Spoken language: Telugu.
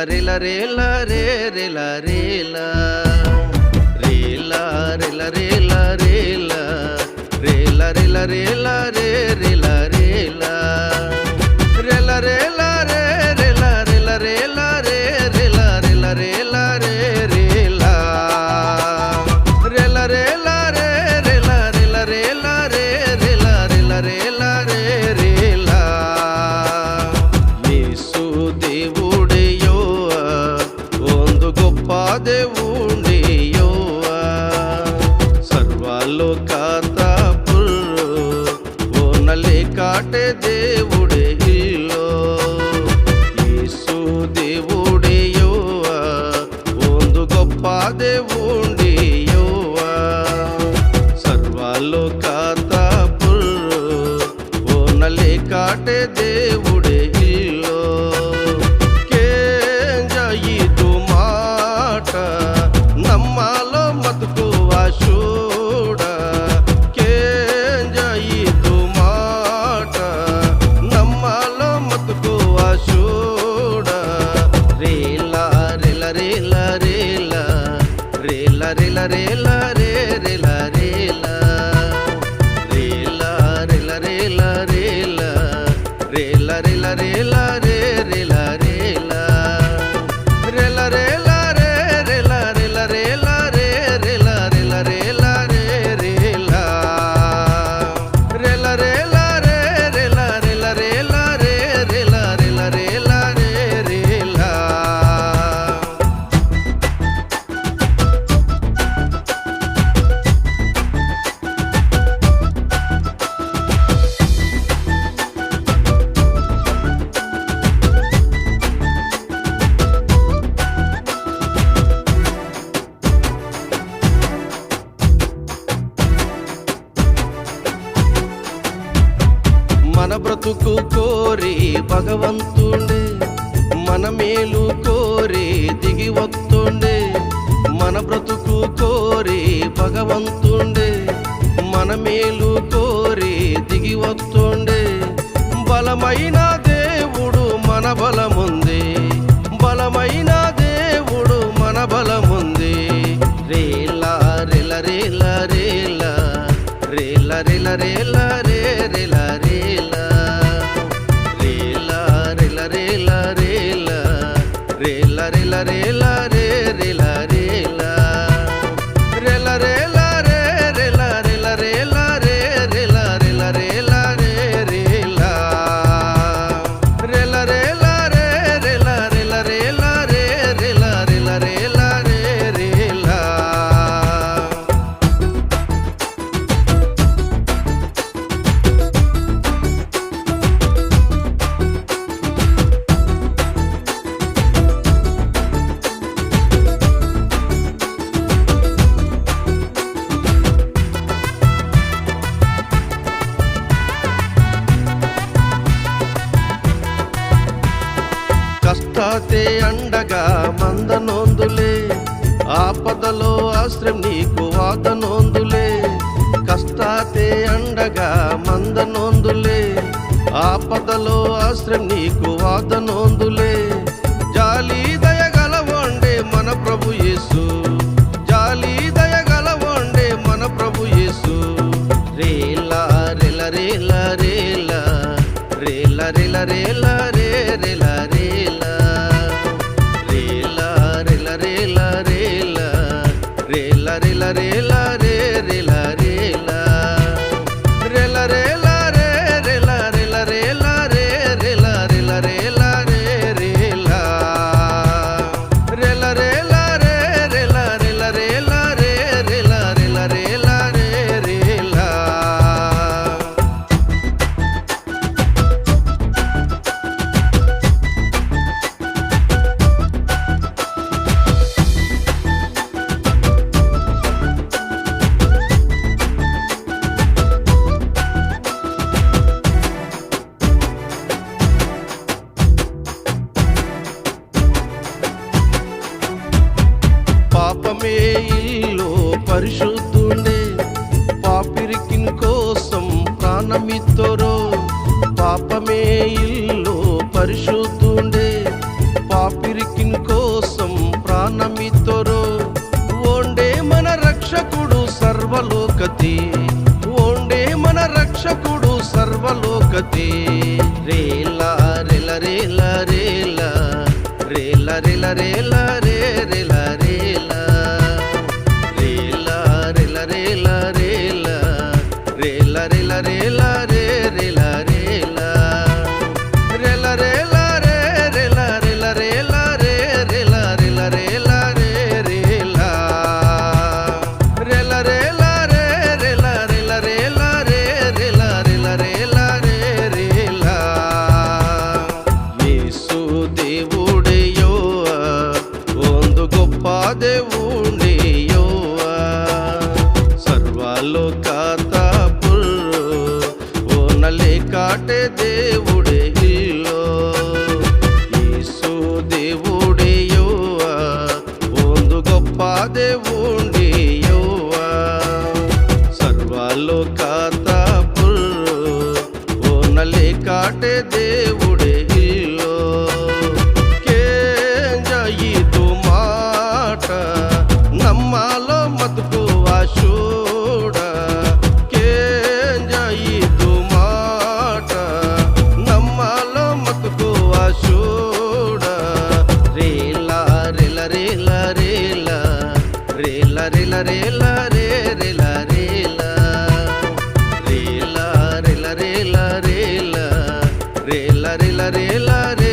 రేలా రేలా రే రేలా రేలా రేలా రేలా రేలా రేలా రేలా రేలా రేలా రే రేలా రేలా రేలా రేలా రే రేలా రేలా రేలా రే రేలా రేలా రేలా రే రేలా రేలా రేలా రే రేలా రేలా రేలా రే రేలా రేలా రేలా రే రేలా యేసు దేవుడే యోవా ಒಂದು గొప్ప దేవుడే యోవా ಸರ್ವಲೋಕದ ಪುರು ಓನಲೆ ಕಾಟೆ దేవుడే ಇಲ್ಲೋ యేసు దేవుడే యోవా ಒಂದು గొప్ప దేవుడే యోవా ಸರ್ವಲೋಕದ ಪುರು ಓನಲೆ ಕಾಟೆ దేవుడే ಇಲ್ಲೋ కేంజాయిదు మాట నమ్మాలో మతుకువ చూడ కేంజాయిదు మాట నమ్మాలో మతుకువ చూడ రేలా రేలా రేలా రేలా రేలా రేలా రేలా రే రేలా రేలా రేలా రేలా రేలా రేలా రేలా రేలా రేలా రే రేలా రేలా రేలా రేలా రే రేలా రేలా రేలా రే రేలా రేలా రేలా రే రేలా రేలా రేలా రే రేలా రేలా రేలా రే రేలా రేలా రేలా రే రేలా మన బ్రతుకు కోరి భగవంతుండే మన మేలు కోరి దిగి వస్తుండే మన బ్రతుకు కోరి భగవంతుండే మన మేలు కోరి దిగి వస్తుండే బలమైన దేవుడు మన బలముంది బలమైన దేవుడు మన బలముంది రేలా రేలా రేలా రేలా రేలా రేలా రేలా రే రేలా రేలా రేలా రేలా రేలా రేలా రేలా రేలా రేలా రే రేలా రేలా రేలా రేలా రే రేలా రేలా రేలా రే రేలా రేలా రేలా రే రేలా రేలా రేలా రే రేలా రేలా రేలా రే రేలా రేలా రేలా రే రేలా కష్టాతే అండగా మందనొందులే ఆపదలో ఆశ్రయం నీకు వాదనొందులే కష్టాతే అండగా మందనొందులే ఆపదలో ఆశ్రయం నీకు వాదనొందులే జాలి దయగలవండే మన ప్రభు యేసు జాలి దయగలవండే మన ప్రభు యేసు రేలా రేలా రేలా రేలా రేలా రేలా రేలా రే రేలా రేలా రేలా రేలా రేలా రేలా రేలా రేలా రేలా రే రేలా రేలా రేలా రేలా రే రేలా రేలా రేలా రే రేలా రేలా రేలా రే రేలా రేలా రేలా రే రేలా రేలా రేలా రే రేలా రేలా రేలా రే రేలా పాపమే ఇల్లు పరిశుద్ధుండే పాపిరికిన్ కోసం ప్రాణమిత్తరో పాపమే ఇల్లు పరిశుద్ధుండే పాపిరికిన్ నమ్మితోరు ఓండే మన రక్షకుడు సర్వలోకతి ఓండే మన రక్షకుడు సర్వలోకతి రేలా రేల రేల రేల రేల రేల రేల రే రేల రేల రేల రేల రేల రేల రేల రేల రేల రే రేల రేల రేల రేల రే రేల రేల రేల రే రేల రేల రేల రే రేల రేల రేల రే రేల రేల రేల రే రేల రేల రేల రే రేల యేసు దేవుడే యోవా ಒಂದು గొప్ప దేవుడే యోవా ಸರ್ವಲೋಕತ ಪುಲ್ಲು ಓನಲೆ ಕಾಟೆ దేవుడే ఇల్లో యేసు దేవుడే యోవా ಒಂದು గొప్ప దేవుడే యోవా ಸರ್ವಲೋಕತ ಪುಲ್ಲು ಓನಲೆ ಕಾಟೆ దేవుడే ఇల్లో కేంజాయిదు మాట నమ్మాలో మతుకు ఆశూడ కేంజాయిదు మాట నమ్మాలో మతుకు ఆశూడ రేలా రేల రేల రేల రేల రేల రేల రే రేల రేల రేల రేల రేల రేల రేల రేల రేల రే